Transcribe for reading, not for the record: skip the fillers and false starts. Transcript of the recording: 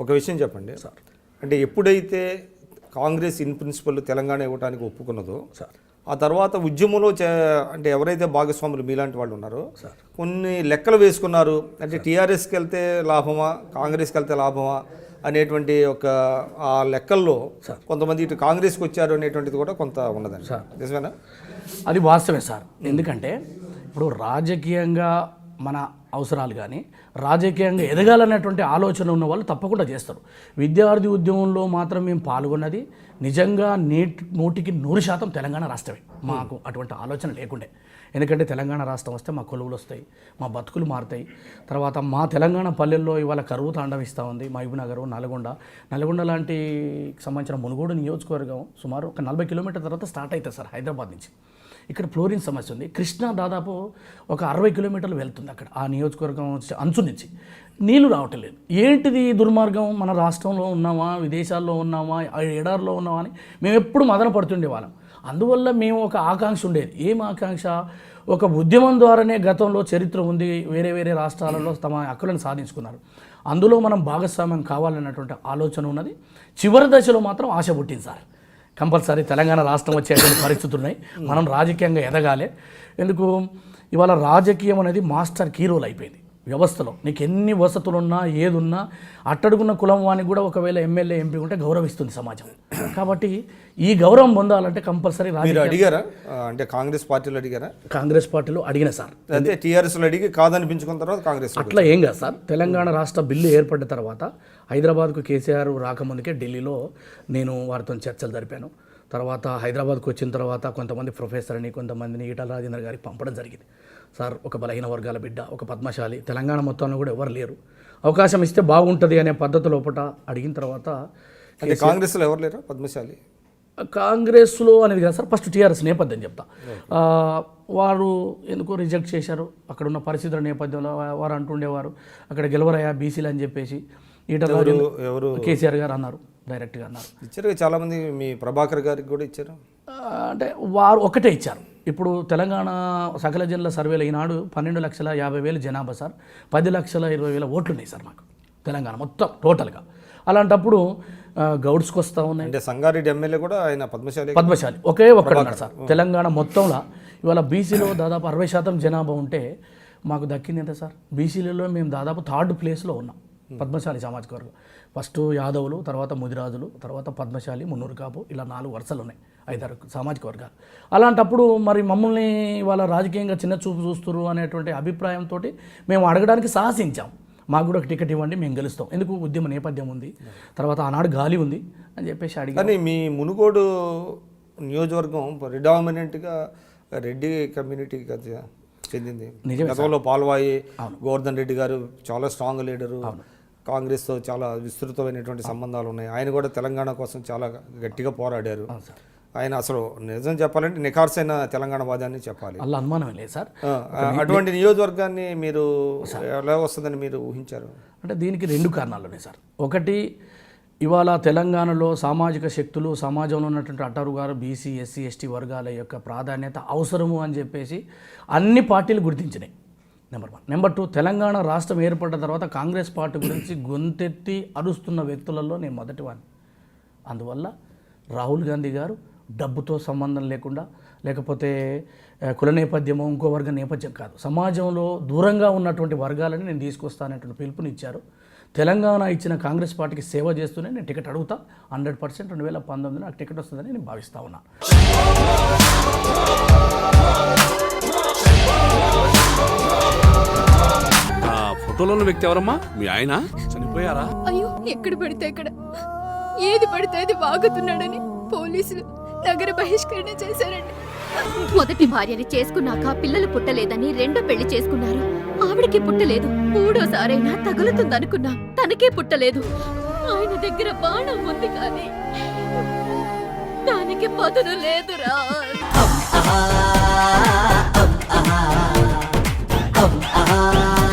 ఒక విషయం చెప్పండి సార్, అంటే ఎప్పుడైతే కాంగ్రెస్ ఇన్ ప్రిన్సిపల్ తెలంగాణ ఇవ్వడానికి ఒప్పుకున్నదో సార్, ఆ తర్వాత ఉద్యమంలో అంటే ఎవరైతే భాగస్వాములు మీలాంటి వాళ్ళు ఉన్నారో కొన్ని లెక్కలు వేసుకున్నారు. అంటే టీఆర్ఎస్కి వెళ్తే లాభమా, కాంగ్రెస్కి వెళ్తే లాభమా అనేటువంటి ఒక ఆ లెక్కల్లో కొంతమంది ఇటు కాంగ్రెస్కి వచ్చారు అనేటువంటిది కూడా కొంత ఉన్నదండి సార్, నిజమేనా? అది వాస్తవే సార్. ఎందుకంటే ఇప్పుడు రాజకీయంగా మన అవసరాలు కానీ రాజకీయంగా ఎదగాలనేటువంటి ఆలోచన ఉన్న వాళ్ళు తప్పకుండా చేస్తారు. విద్యార్థి ఉద్యమంలో మాత్రం మేము పాల్గొన్నది నిజంగా 100% తెలంగాణ రాష్ట్రమే. మాకు అటువంటి ఆలోచన లేకుండే. ఎందుకంటే తెలంగాణ రాష్ట్రం వస్తే మా కొలువులు వస్తాయి, మా బతుకులు మారుతాయి. తర్వాత మా తెలంగాణ పల్లెల్లో ఇవాళ కరువు తాండవిస్తూ ఉంది. మహబూబ్నగర్, నల్గొండ లాంటి సంబంధించిన మునుగోడు నియోజకవర్గం సుమారు ఒక 40 కిలోమీటర్ల తర్వాత స్టార్ట్ అవుతుంది సార్ హైదరాబాద్ నుంచి. ఇక్కడ ఫ్లోరిన్ సమస్య ఉంది. కృష్ణా దాదాపు ఒక 60 కిలోమీటర్లు వెళ్తుంది అక్కడ ఆ నియోజకవర్గం అంచు నుంచి. నీళ్లు రావటం లేదు. ఏంటిది దుర్మార్గం? మన రాష్ట్రంలో ఉన్నామా, విదేశాల్లో ఉన్నామా, ఎడారిలో ఉన్నామా అని మేము ఎప్పుడు మదన పడుతుండే వాళ్ళం. అందువల్ల మేము ఒక ఆకాంక్ష ఉండేది. ఏం ఆకాంక్ష? ఒక ఉద్యమం ద్వారానే గతంలో చరిత్ర ఉంది, వేరే వేరే రాష్ట్రాలలో తమ హక్కులను సాధించుకున్నారు, అందులో మనం భాగస్వామ్యం కావాలన్నటువంటి ఆలోచన ఉన్నది. చివరి దశలో మాత్రం ఆశ పుట్టింది సార్. కంపల్సరీ తెలంగాణ రాష్ట్రం వచ్చేటువంటి పరిస్థితులు ఉన్నాయి, మనం రాజకీయంగా ఎదగాలి. ఎందుకు ఇవాళ రాజకీయం అనేది మాస్టర్ కీ రోల్ అయిపోయింది వ్యవస్థలో. నీకు ఎన్ని వసతులున్నా ఏదున్నా అట్టడుగున్న కులం వానికి కూడా ఒకవేళ ఎమ్మెల్యే ఎంపీ ఉంటే గౌరవిస్తుంది సమాజం. కాబట్టి ఈ గౌరవం పొందాలంటే కంపల్సరీ అడిగారా? అంటే కాంగ్రెస్ పార్టీలో అడిగారా? కాంగ్రెస్ పార్టీలో అడిగిన సార్. అంటే టీఆర్ఎస్లో అడిగి కాదనిపించుకున్న తర్వాత కాంగ్రెస్ అట్లా ఏం కాదు సార్. తెలంగాణ రాష్ట్ర బిల్లు ఏర్పడ్డ తర్వాత హైదరాబాద్కు కేసీఆర్ రాకముందుకే ఢిల్లీలో నేను వారితో చర్చలు జరిపాను. తర్వాత హైదరాబాద్కు వచ్చిన తర్వాత కొంతమంది ప్రొఫెసర్ని, కొంతమందిని ఈటల రాజేందర్ గారికి పంపడం జరిగింది. సార్, ఒక బలహీన వర్గాల బిడ్డ, ఒక పద్మశాలి, తెలంగాణ మొత్తంలో కూడా ఎవరు లేరు, అవకాశం ఇస్తే బాగుంటుంది అనే పద్ధతి లోపల అడిగిన తర్వాత కాంగ్రెస్లో ఎవరు లేరు పద్మశాలి? కాంగ్రెస్లో అనేది కదా సార్, ఫస్ట్ టీఆర్ఎస్ నేపథ్యం చెప్తా. వారు ఎందుకో రిజెక్ట్ చేశారు. అక్కడ ఉన్న పరిస్థితుల నేపథ్యంలో వారు అంటుండేవారు అక్కడ గెలవరయ్యా బీసీలు అని చెప్పేసి ఈటల ఎవరు కేసీఆర్ గారు అన్నారు, డైరెక్ట్గా అన్నారు. ఇచ్చారు చాలామంది, మీ ప్రభాకర్ గారికి కూడా ఇచ్చారు. అంటే వారు ఒకటే ఇచ్చారు. ఇప్పుడు తెలంగాణ సకల జనుల సర్వేలో ఈనాడు 12,50,000 జనాభా సార్, 10,20,000 ఓట్లు ఉన్నాయి సార్ మాకు తెలంగాణ మొత్తం టోటల్గా. అలాంటప్పుడు గౌడ్స్కి వస్తూ ఉన్నాయి. అంటే సంగారెడ్డి ఎమ్మెల్యే కూడా ఆయన పద్మశాలి ఒకే ఒక్కడున్నారు సార్ తెలంగాణ మొత్తంలో. ఇవాళ బీసీలో దాదాపు 60% జనాభా ఉంటే మాకు దక్కింది ఎంత సార్? బీసీలలో మేము దాదాపు 3rd ప్లేస్లో ఉన్నాం. పద్మశాలి సామాజిక వర్గం ఫస్ట్ యాదవులు, తర్వాత ముదిరాజులు, తర్వాత పద్మశాలి, మున్నూరు కాపు, ఇలా 4 వరుసలు ఉన్నాయి, 5-6 సామాజిక వర్గాలు. అలాంటప్పుడు మరి మమ్మల్ని వాళ్ళ రాజకీయంగా చిన్న చూపు చూస్తున్నారు అనేటువంటి అభిప్రాయంతో మేము అడగడానికి సాహసించాం. మాకు కూడా ఒక టికెట్ ఇవ్వండి, మేము గెలుస్తాం, ఎందుకు ఉద్యమ నేపథ్యం ఉంది, తర్వాత ఆనాడు గాలి ఉంది అని చెప్పేసి అడిగి. కానీ మీ మునుగోడు నియోజకవర్గం ప్రిడామినెంట్గా రెడ్డి కమ్యూనిటీకి చెందింది. గతంలో పాల్వాయి గోవర్ధన్ రెడ్డి గారు చాలా స్ట్రాంగ్ లీడరు, కాంగ్రెస్తో చాలా విస్తృతమైనటువంటి సంబంధాలు ఉన్నాయి. ఆయన కూడా తెలంగాణ కోసం చాలా గట్టిగా పోరాడారు. ఆయన అసలు నిజం చెప్పాలంటే నిఖార్సైన తెలంగాణ వాదాన్ని చెప్పాలి, అలా అనుమానమే లేదు సార్. అటువంటి నియోజకవర్గాన్ని మీరు ఎలా వస్తుందని మీరు ఊహించారు? అంటే దీనికి 2 కారణాలు ఉన్నాయి సార్. ఒకటి, ఇవాళ తెలంగాణలో సామాజిక శక్తులు, సమాజంలో ఉన్నటువంటి అట్టరుగారు, బీసీ, ఎస్సీ, ఎస్టీ వర్గాల యొక్క ప్రాధాన్యత అవసరము అని చెప్పేసి అన్ని పార్టీలు గుర్తించినాయి. నెంబర్ 1. నెంబర్ 2, తెలంగాణ రాష్ట్రం ఏర్పడ్డ తర్వాత కాంగ్రెస్ పార్టీ గురించి గొంతెత్తి అరుస్తున్న వ్యక్తులలో నేను మొదటివాడిని. అందువల్ల రాహుల్ గాంధీ గారు డబ్బుతో సంబంధం లేకుండా, లేకపోతే కుల నేపథ్యమో ఇంకో వర్గ నేపథ్యం కాదు, సమాజంలో దూరంగా ఉన్నటువంటి వర్గాలని నేను తీసుకొస్తానటువంటి పిలుపునిచ్చారు. తెలంగాణ ఇచ్చిన కాంగ్రెస్ పార్టీకి సేవ చేస్తూనే నేను టికెట్ అడుగుతా. 100% 2019 నాకు టికెట్ వస్తుందని నేను భావిస్తా ఉన్నాను. ఫోటోలో వ్యక్తి ఎవరమ్మా? మీ ఆయన చనిపోయారా? అయ్యో, ఎక్కడ పడితే అక్కడ, ఏది పడితే అది వాగుతున్నాడని పోలీసులు నగర బహిష్కరణ చేశారండి. మొదటి భార్యని చేసుకున్నాక పిల్లలు పుట్టలేదని రెండో పెళ్లి చేసుకున్నారు. ఆవిడకి పుట్టలేదు. 3వ సారైనా తగులుతుందనుకున్నా, తనకే పుట్టలేదు. ఆయన దగ్గర బాణం ఉంది కానీ దానికి పదును లేదురా. ah ah ah ah ah